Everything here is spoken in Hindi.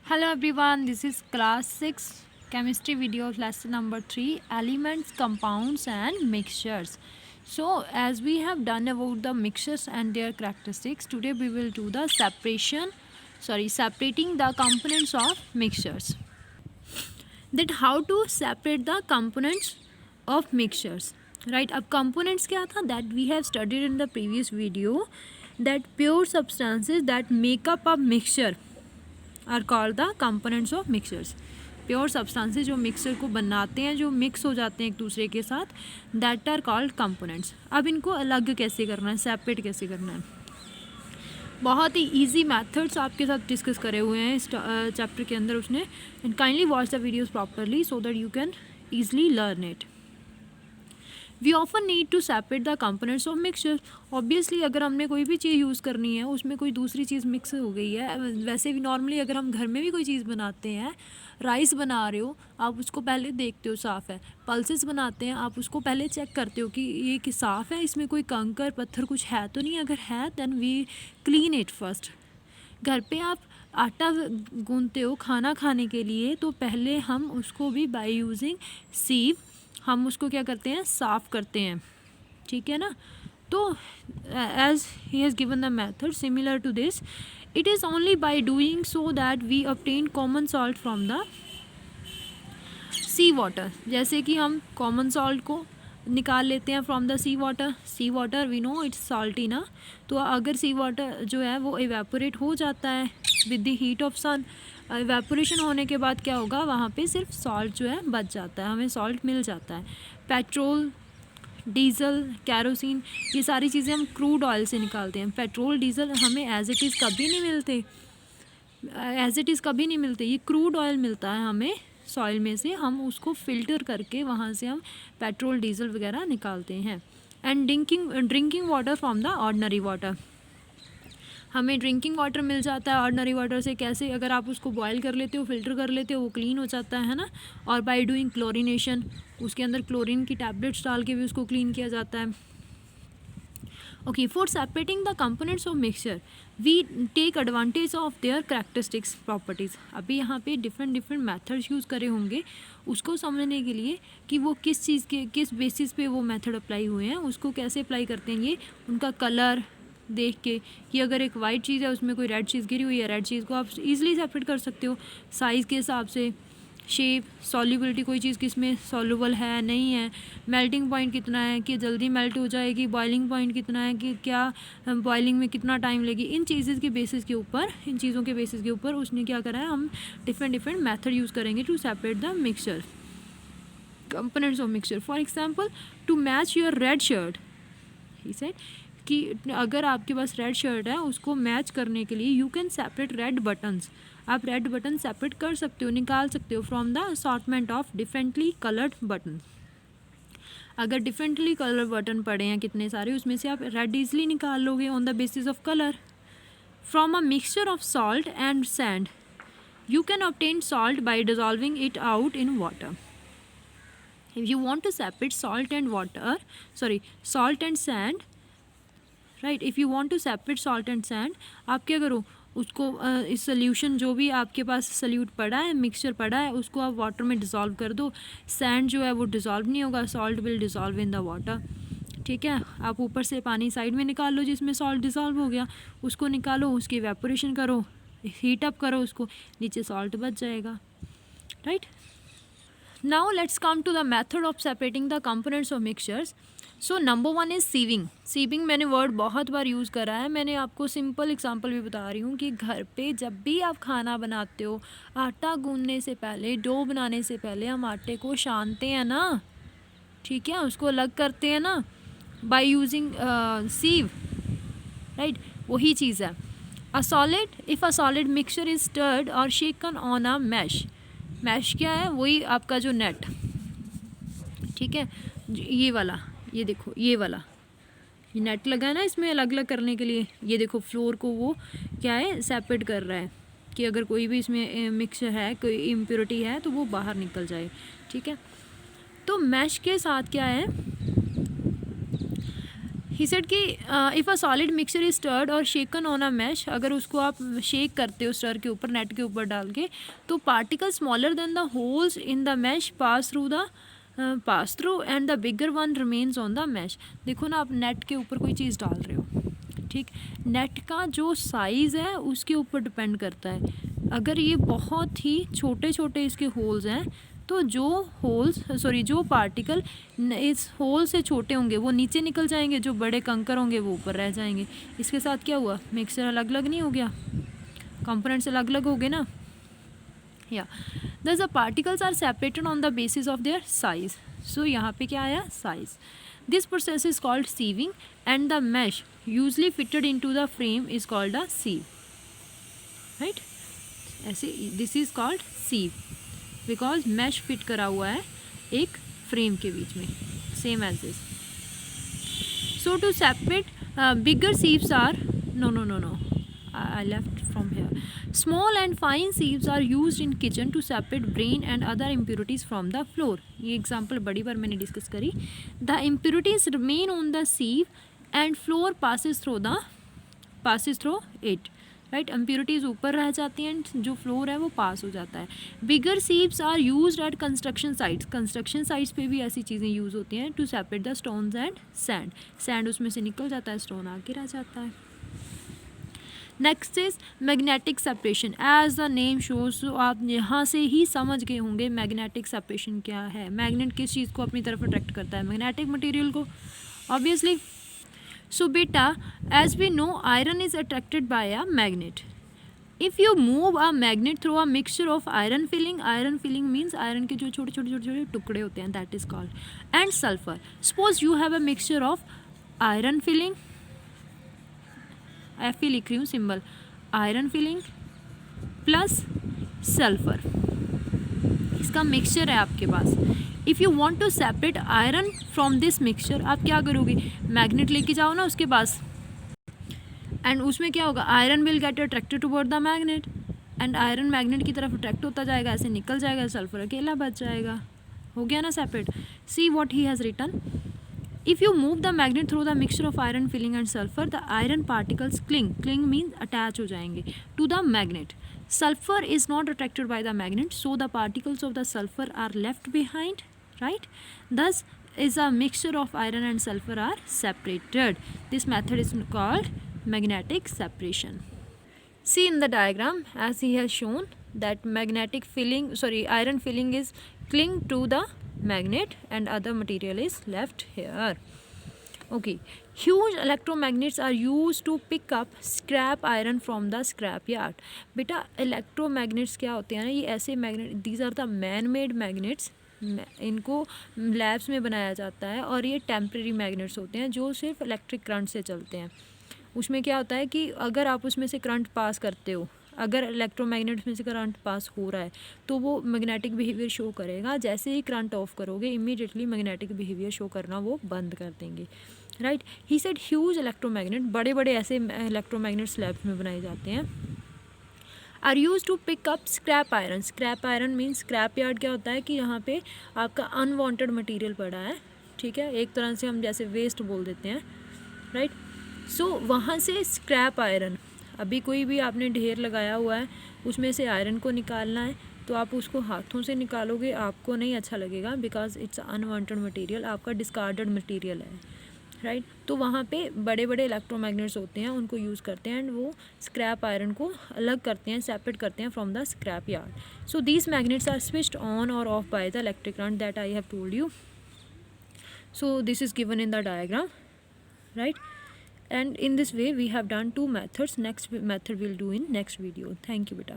Hello everyone, this is class 6 chemistry video lesson number 3 elements, compounds and mixtures. So as we have done about the mixtures and their characteristics, today we will do the separating the components of mixtures. That how to separate the components of mixtures, right? अब components क्या था that we have studied in the previous video, that pure substances that make up a mixture are called the components of mixtures. Pure substances जो मिक्सचर को बनाते हैं, जो मिक्स हो जाते हैं एक दूसरे के साथ, दैट आर कॉल्ड कंपोनेंट्स. अब इनको अलग कैसे करना है, सेपरेट कैसे करना है, बहुत ही इजी मेथड्स आपके साथ डिस्कस करे हुए हैं इस चैप्टर के अंदर उसने. And kindly watch the videos properly so that you can easily learn it. We often need to separate the components of mixture. Obviously अगर हमने कोई भी चीज़ यूज़ करनी है, उसमें कोई दूसरी चीज़ मिक्स हो गई है. वैसे भी नॉर्मली अगर हम घर में भी कोई चीज़ बनाते हैं, राइस बना रहे हो, आप उसको पहले देखते हो साफ़ है. पल्सेस बनाते हैं, आप उसको पहले चेक करते हो कि ये कि साफ़ है, इसमें कोई कंकर पत्थर कुछ है तो नहीं. अगर है then we clean it first. घर पे आप आटा गूंथते हो खाना खाने के लिए, तो पहले हम उसको भी बाय यूजिंग सीव हम उसको क्या करते हैं, साफ़ करते हैं. ठीक है ना. तो as he has given the method similar to this, it is only by doing so that we obtain common salt from the sea water. जैसे कि हम कॉमन सॉल्ट को निकाल लेते हैं from the sea water. Sea water we know it's salty ना. तो अगर सी वाटर जो है वो इवेपोरेट हो जाता है with the heat of sun, evaporation होने के बाद क्या होगा, वहाँ पे सिर्फ सॉल्ट जो है बच जाता है, हमें सॉल्ट मिल जाता है. पेट्रोल, डीज़ल, कैरोसिन, ये सारी चीज़ें हम क्रूड ऑयल से निकालते हैं. पेट्रोल डीज़ल हमें एज इट इज़ कभी नहीं मिलते, ये क्रूड ऑयल मिलता है हमें सॉइल में से. हम उसको फ़िल्टर करके वहाँ से हम पेट्रोल डीज़ल वगैरह निकालते हैं. And drinking water from the ordinary water, हमें ड्रिंकिंग वाटर मिल जाता है ऑर्डिनरी वाटर से. कैसे, अगर आप उसको बॉयल कर लेते हो, फ़िल्टर कर लेते हो, वो क्लीन हो जाता है ना. और बाय डूइंग क्लोरीनेशन, उसके अंदर क्लोरीन की टैबलेट्स डाल के भी उसको क्लीन किया जाता है. Okay, for separating the components of mixture we take advantage of their characteristics properties. अभी यहाँ पे डिफरेंट मेथड्स यूज़ करे होंगे उसको समझने के लिए कि वो किस चीज़ के किस बेसिस पे वो मेथड अप्लाई हुए हैं, उसको कैसे अप्लाई करते हैं. ये उनका कलर देख के कि अगर एक वाइट चीज़ है उसमें कोई रेड चीज़ गिरी हुई है, रेड चीज़ को आप ईजिली सेपरेट कर सकते हो साइज़ के हिसाब से. शेप, सॉल्युबिलिटी, कोई चीज़ किस में सॉल्युबल है नहीं है, मेल्टिंग पॉइंट कितना है कि जल्दी मेल्ट हो जाएगी, बॉइलिंग पॉइंट कितना है कि क्या बॉइलिंग में कितना टाइम लेगी. इन चीज़ों के बेसिस के ऊपर उसने क्या करा है, हम डिफरेंट मेथड यूज़ करेंगे to separate the mixture components of mixture. For example, to match your red shirt, he said कि अगर आपके पास रेड शर्ट है, उसको मैच करने के लिए you can separate red buttons. आप रेड बटन सेपरेट कर सकते हो, निकाल सकते हो from the assortment of differently coloured button. अगर डिफरेंटली कलर बटन पड़े हैं कितने सारे, उसमें से आप रेड ईजिली निकाल लोगे on the basis of colour. From a mixture of salt and sand you can obtain salt by dissolving it out in water. If you want to separate salt and sand, right, if you want to separate salt and sand, आप क्या करो, उसको इस सोल्यूशन जो भी आपके पास सल्यूट पड़ा है, मिक्सचर पड़ा है, उसको आप वाटर में डिज़ोल्व कर दो. सैंड जो है वो डिज़ोल्व नहीं होगा, salt will dissolve in the water. ठीक है. आप ऊपर से पानी साइड में निकाल लो जिसमें सॉल्ट डिज़ोल्व हो गया, उसको निकालो, उसकी इवेपोरेशन करो, हीट अप करो उसको, नीचे सॉल्ट बच जाएगा. Right. Now let's come to the method of separating the components of mixtures. So number 1 is sieving. Sieving मैंने वर्ड बहुत बार यूज़ करा है. मैंने आपको सिंपल एग्जांपल भी बता रही हूँ कि घर पे जब भी आप खाना बनाते हो, आटा गूंदने से पहले, डो बनाने से पहले हम आटे को छानते हैं ना. ठीक है, उसको अलग करते हैं ना बाय यूजिंग सीव. राइट, वही चीज़ है. If a solid mixture is stirred और shaken on a mesh. Mesh क्या है, वही आपका जो नेट. ठीक है, ये वाला, ये देखो, ये वाला ये नेट लगा है ना इसमें अलग अलग करने के लिए. ये देखो फ्लोर को वो क्या है, सेपरेट कर रहा है कि अगर कोई भी इसमें मिक्सचर है, कोई इम्प्योरिटी है तो वो बाहर निकल जाए. ठीक है. तो मैश के साथ क्या है, ही सेड कि if a solid mixture is stirred और शेकन ऑन अ मैश, अगर उसको आप शेक करते हो स्टर के ऊपर, नेट के ऊपर डाल के, तो particle smaller than the holes in the mash pass through and the bigger one remains on the mash. देखो ना, आप नेट के ऊपर कोई चीज़ डाल रहे हो, ठीक, नेट का जो साइज़ है उसके ऊपर डिपेंड करता है। अगर ये बहुत ही छोटे छोटे इसके होल्स हैं, तो जो पार्टिकल इस होल से छोटे होंगे वो नीचे निकल जाएंगे, जो बड़े कंकर होंगे वो ऊपर रह जाएंगे। इसके साथ क्या हुआ, मिक्सचर अलग अलग नहीं हो गया, कंपोनेंट्स अलग अलग हो गए ना। या this the particles are separated on the basis of their size. So यहाँ पे क्या आया, size. This process is called sieving and the mesh usually fitted into the frame is called a sieve, right. ऐसे this is called sieve because mesh fit करा हुआ है एक फ्रेम के बीच में, same as this. So to separate bigger sieves are no, I left from here. Small and fine sieves are used in kitchen to separate grain and other impurities from the flour. ये एग्जाम्पल बड़ी बार मैंने डिस्कस करी। The impurities remain on the sieve and flour passes through it. Right, impurities ऊपर रह जाती हैं एंड जो फ्लोर है वो पास हो जाता है। Bigger sieves are used at construction sites पे भी ऐसी चीज़ें यूज़ होती हैं to separate the stones and sand उसमें से निकल जाता है, स्टोन आगे रह जाता है। Next is magnetic separation. As the name shows, तो आप यहाँ से ही समझ गए होंगे मैग्नेटिक सेपरेशन क्या है। मैग्नेट किस चीज़ को अपनी तरफ अट्रैक्ट करता है, मैग्नेटिक मटेरियल को, obviously. So beta, as we know, iron is attracted by a magnet. If you move a magnet through a mixture of iron filling means iron के जो छोटे टुकड़े होते हैं, that is called, and sulfur. Suppose you have a mixture of iron filling, Fe लिख रही हूँ symbol, iron filling plus sulfur, इसका मिक्सचर है आपके पास। If you want to separate iron from this mixture, आप क्या करोगे, मैग्नेट लेके जाओ ना उसके पास, एंड उसमें क्या होगा, iron will get attracted toward the magnet and iron magnet की तरफ अट्रैक्ट होता जाएगा, ऐसे निकल जाएगा, सल्फर अकेला बच जाएगा, हो गया ना separate. See what he has written, if you move the magnet through the mixture of iron filing and sulphur, the iron particles cling mean attach हो जाएंगे to the magnet. Sulfur is not attracted by the magnet, so the particles of the sulfur are left behind, right? Thus is a mixture of iron and sulfur are separated. This method is called magnetic separation. See in the diagram, as he has shown, that iron filling is cling to the magnet and other material is left here. Okay, huge electromagnets are used to pick up scrap iron from the scrap yard. बेटा electromagnets क्या होते हैं ना, ये ऐसे magnet, these are the man made magnets, इनको लैब्स में बनाया जाता है, और ये टेम्प्रेरी मैग्नेट्स होते हैं जो सिर्फ इलेक्ट्रिक करंट से चलते हैं। उसमें क्या होता है कि अगर आप उसमें से करंट पास करते हो, अगर इलेक्ट्रोमैग्नेट्स में से करंट पास हो रहा है तो वो मैग्नेटिक बिहेवियर शो करेगा, जैसे ही करंट ऑफ करोगे इमीडिएटली मैग्नेटिक बिहेवियर शो करना वो बंद कर देंगे, right. He said huge electromagnet, बड़े बड़े ऐसे इलेक्ट्रोमैग्नेट स्लैब्स में बनाए जाते हैं, are use to pick up scrap iron. Scrap iron means scrap yard क्या होता है कि यहाँ पे आपका अनवांटेड मटेरियल पड़ा है, ठीक है, एक तरह से हम जैसे वेस्ट बोल देते हैं, राइट। सो वहाँ से स्क्रैप आयरन, अभी कोई भी आपने ढेर लगाया हुआ है, उसमें से आयरन को निकालना है, तो आप उसको हाथों से निकालोगे, आपको नहीं अच्छा लगेगा, बिकॉज इट्स अनवांटेड मटेरियल, आपका डिस्कार्डेड मटेरियल है, राइट। तो वहाँ पे बड़े बड़े इलेक्ट्रोमैग्नेट्स होते हैं, उनको यूज़ करते हैं एंड वो स्क्रैप आयरन को अलग करते हैं, सेपरेट करते हैं from the scrap yard. So these magnets are switched on और off by the electric current that I have told you. So this is given in the diagram, right? And in this way we have done two methods. Next method we'll do in next video. Thank you beta.